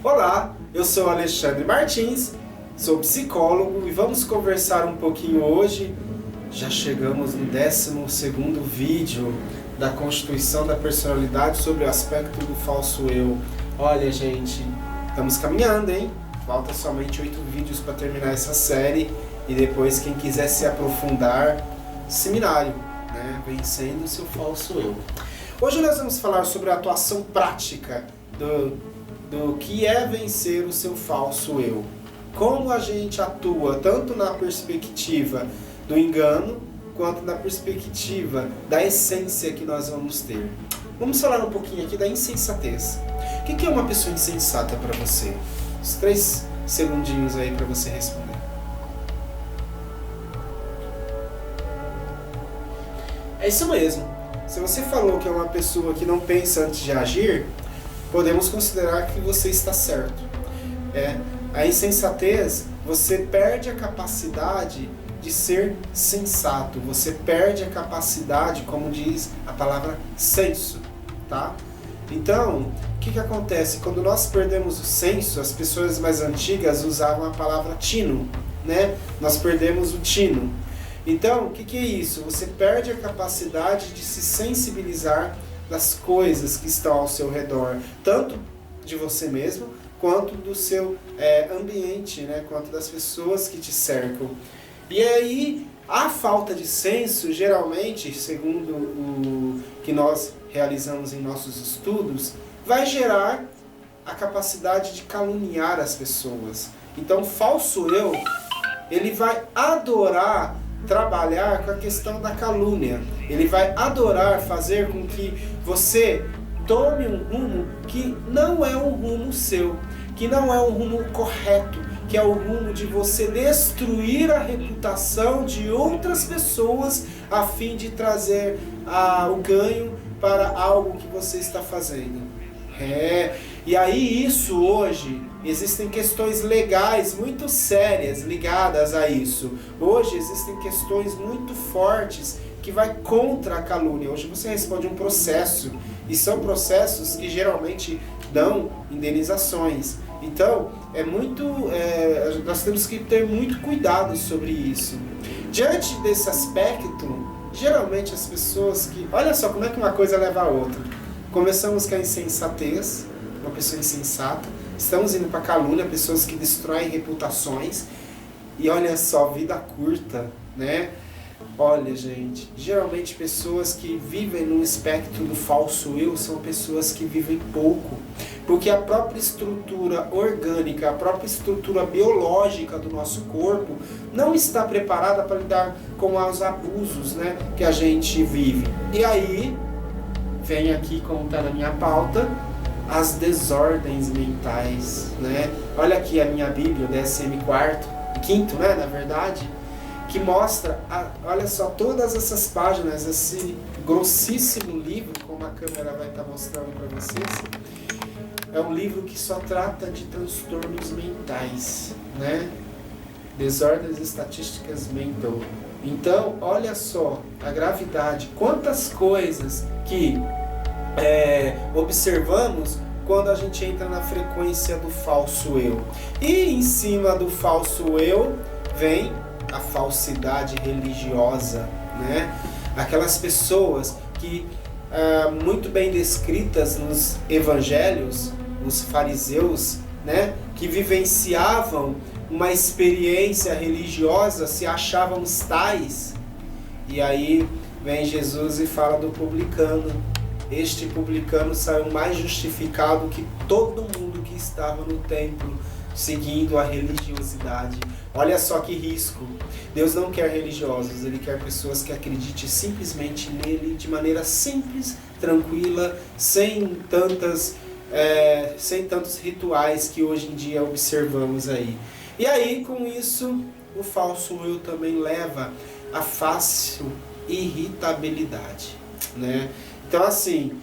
Olá, eu sou Alexandre Martins, sou psicólogo e vamos conversar um pouquinho hoje. Já chegamos no 12º vídeo da Constituição da Personalidade sobre o aspecto do falso eu. Olha, gente, estamos caminhando, hein? Falta somente 8 vídeos para terminar essa série e depois quem quiser se aprofundar, seminário, né? Vencendo o seu falso eu. Hoje nós vamos falar sobre a atuação prática do que é vencer o seu falso eu. Como a gente atua tanto na perspectiva do engano, quanto na perspectiva da essência que nós vamos ter. Vamos falar um pouquinho aqui da insensatez. O que é uma pessoa insensata para você? Os 3 segundinhos aí para você responder. É isso mesmo. Se você falou que é uma pessoa que não pensa antes de agir, podemos considerar que você está certo. A insensatez, você perde a capacidade de ser sensato, você perde a capacidade, como diz a palavra senso, tá? Então, o que acontece? Quando nós perdemos o senso, as pessoas mais antigas usavam a palavra tino, né? Nós perdemos o tino. Então, o que é isso? Você perde a capacidade de se sensibilizar das coisas que estão ao seu redor, tanto de você mesmo, quanto do seu ambiente, né? Quanto das pessoas que te cercam. E aí, a falta de senso, geralmente, segundo o que nós realizamos em nossos estudos, vai gerar a capacidade de caluniar as pessoas. Então, o falso eu, ele vai adorar trabalhar com a questão da calúnia. Ele vai adorar fazer com que você tome um rumo que não é um rumo seu, que não é um rumo correto, que é o rumo de você destruir a reputação de outras pessoas a fim de trazer o ganho para algo que você está fazendo. E aí isso hoje, existem questões legais muito sérias ligadas a isso. Hoje existem questões muito fortes que vai contra a calúnia. Hoje você responde um processo, e são processos que geralmente dão indenizações. Então, nós temos que ter muito cuidado sobre isso. Diante desse aspecto, geralmente as pessoas que... Olha só como é que uma coisa leva a outra. Começamos com a insensatez, uma pessoa insensata. Estamos indo para a calúnia, pessoas que destroem reputações. E olha só, vida curta, né? Olha, gente, geralmente pessoas que vivem no espectro do falso eu são pessoas que vivem pouco, porque a própria estrutura orgânica, a própria estrutura biológica do nosso corpo não está preparada para lidar com os abusos, né, que a gente vive. E aí, vem aqui, como está na minha pauta, as desordens mentais, né? Olha aqui a minha Bíblia, quinto, né, na verdade, que mostra, olha só, todas essas páginas, esse grossíssimo livro, como a câmera vai estar mostrando para vocês, é um livro que só trata de transtornos mentais, né? Desordens estatísticas mental. Então, olha só a gravidade, quantas coisas que observamos quando a gente entra na frequência do falso eu. E em cima do falso eu vem a falsidade religiosa, né? Aquelas pessoas que, muito bem descritas nos evangelhos, os fariseus, né? Que vivenciavam uma experiência religiosa, se achavam tais, e aí vem Jesus e fala do publicano. Este publicano saiu mais justificado que todo mundo que estava no templo, seguindo a religiosidade. Olha só que risco. Deus não quer religiosos, Ele quer pessoas que acreditem simplesmente nele, de maneira simples, tranquila, sem tantos rituais que hoje em dia observamos aí. E aí, com isso, o falso eu também leva a fácil irritabilidade, né? Então, assim,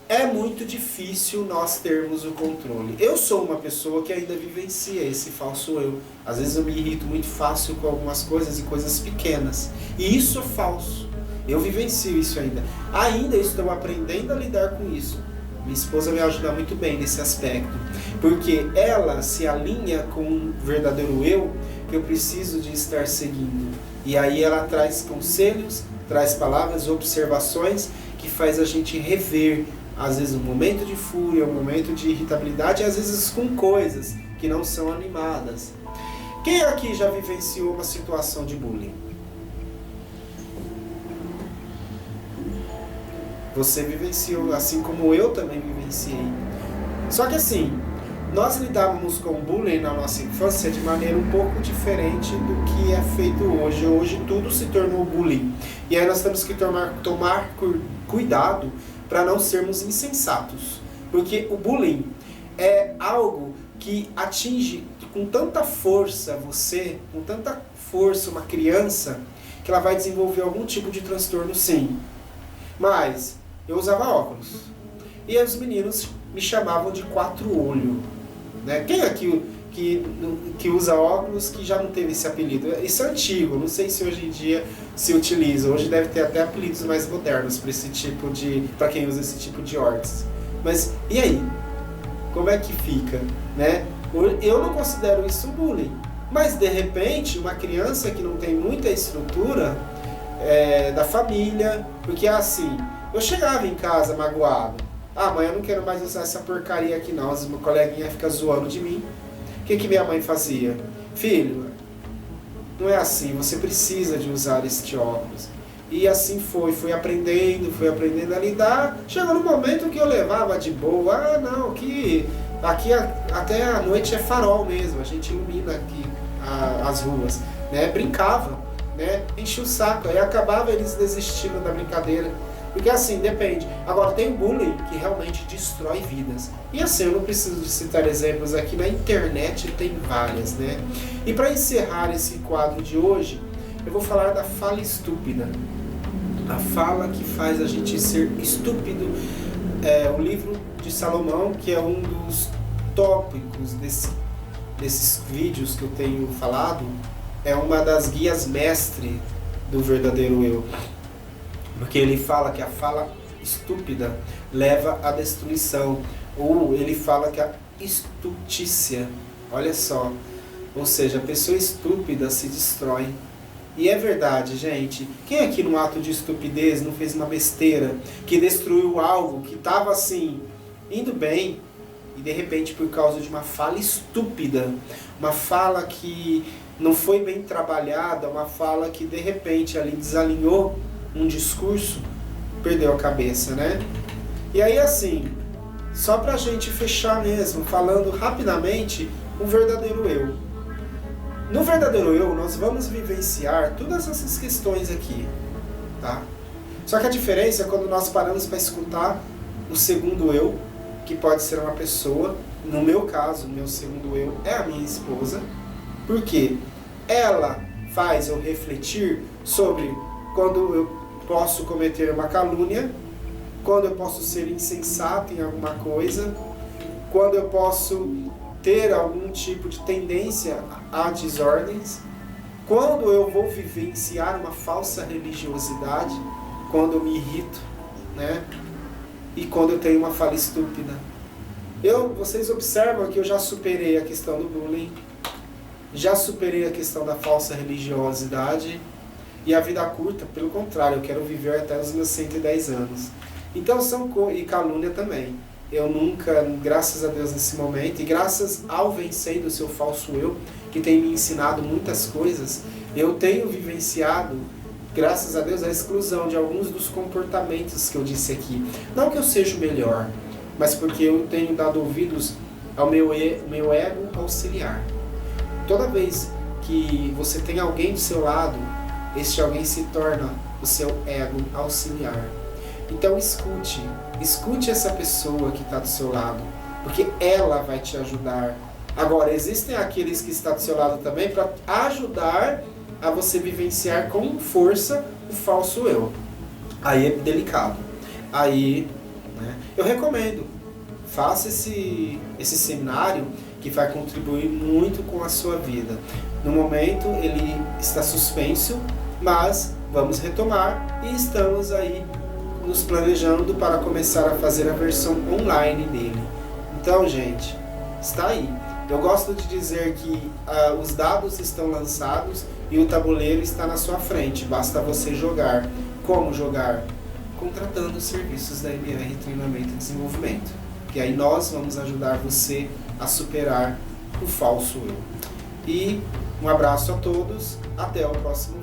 é muito difícil nós termos o controle. Eu sou uma pessoa que ainda vivencia esse falso eu. Às vezes eu me irrito muito fácil com algumas coisas e coisas pequenas. E isso é falso. Eu vivencio isso ainda. Ainda estou aprendendo a lidar com isso. Minha esposa me ajuda muito bem nesse aspecto, porque ela se alinha com o verdadeiro eu que eu preciso de estar seguindo. E aí ela traz conselhos, traz palavras, observações que faz a gente rever, às vezes um momento de fúria, um momento de irritabilidade, às vezes com coisas que não são animadas. Quem aqui já vivenciou uma situação de bullying? Você vivenciou, assim como eu também vivenciei. Só que assim, nós lidávamos com bullying na nossa infância de maneira um pouco diferente do que é feito hoje. Hoje tudo se tornou bullying. E aí nós temos que tomar cuidado para não sermos insensatos. Porque o bullying é algo que atinge com tanta força você, com tanta força uma criança, que ela vai desenvolver algum tipo de transtorno, sim. Mas eu usava óculos. E os meninos me chamavam de quatro olhos. Né? Quem aqui que usa óculos que já não teve esse apelido? Isso é antigo, não sei se hoje em dia se utiliza. Hoje deve ter até apelidos mais modernos para esse tipo de, para quem usa esse tipo de óculos. Mas e aí? Como é que fica, né? Eu não considero isso bullying, mas de repente uma criança que não tem muita estrutura da família, porque assim, eu chegava em casa magoado, mãe, eu não quero mais usar essa porcaria aqui não, as meus coleguinhas ficam zoando de mim. O que minha mãe fazia? Filho, não é assim, você precisa de usar este óculos. E assim fui aprendendo a lidar. Chegou no momento que eu levava de boa, não, que aqui até a noite é farol mesmo, a gente ilumina aqui as ruas, né? Brincava, né? Enchia o saco, aí acabava eles desistindo da brincadeira. Porque assim, depende. Agora tem bullying que realmente destrói vidas. E assim, eu não preciso de citar exemplos aqui, na internet tem várias, né? E para encerrar esse quadro de hoje, eu vou falar da fala estúpida. A fala que faz a gente ser estúpido. O livro de Salomão, que é um dos tópicos desses vídeos que eu tenho falado, é uma das guias mestre do verdadeiro eu. Porque ele fala que a fala estúpida leva à destruição. Ou ele fala que a estultícia, olha só, ou seja, a pessoa estúpida se destrói. E é verdade, gente. Quem aqui no ato de estupidez não fez uma besteira que destruiu algo que estava assim, indo bem, e de repente por causa de uma fala estúpida, uma fala que não foi bem trabalhada, uma fala que de repente ali desalinhou um discurso, perdeu a cabeça, né? E aí assim, só pra gente fechar mesmo, falando rapidamente, o verdadeiro eu. No verdadeiro eu, nós vamos vivenciar todas essas questões aqui, tá? Só que a diferença é quando nós paramos para escutar o segundo eu, que pode ser uma pessoa, no meu caso, meu segundo eu é a minha esposa, porque ela faz eu refletir sobre quando eu posso cometer uma calúnia, quando eu posso ser insensato em alguma coisa, quando eu posso ter algum tipo de tendência a desordens, quando eu vou vivenciar uma falsa religiosidade, quando eu me irrito, né? E quando eu tenho uma fala estúpida. Vocês observam que eu já superei a questão do bullying, já superei a questão da falsa religiosidade, e a vida curta, pelo contrário, eu quero viver até os meus 110 anos. Então e calúnia também. Eu nunca, graças a Deus nesse momento, e graças ao vencendo o seu falso eu, que tem me ensinado muitas coisas, eu tenho vivenciado, graças a Deus, a exclusão de alguns dos comportamentos que eu disse aqui. Não que eu seja o melhor, mas porque eu tenho dado ouvidos ao meu ego auxiliar. Toda vez que você tem alguém do seu lado, este alguém se torna o seu ego auxiliar. Então escute essa pessoa que está do seu lado, porque ela vai te ajudar. Agora, existem aqueles que estão do seu lado também para ajudar a você vivenciar com força o falso eu. Aí é delicado. Aí, né, eu recomendo, faça esse seminário que vai contribuir muito com a sua vida. No momento ele está suspenso, mas vamos retomar e estamos aí nos planejando para começar a fazer a versão online dele. Então, gente, está aí. Eu gosto de dizer que os dados estão lançados e o tabuleiro está na sua frente. Basta você jogar. Como jogar? Contratando os serviços da MR Treinamento e Desenvolvimento. Que aí nós vamos ajudar você a superar o falso eu. E um abraço a todos. Até o próximo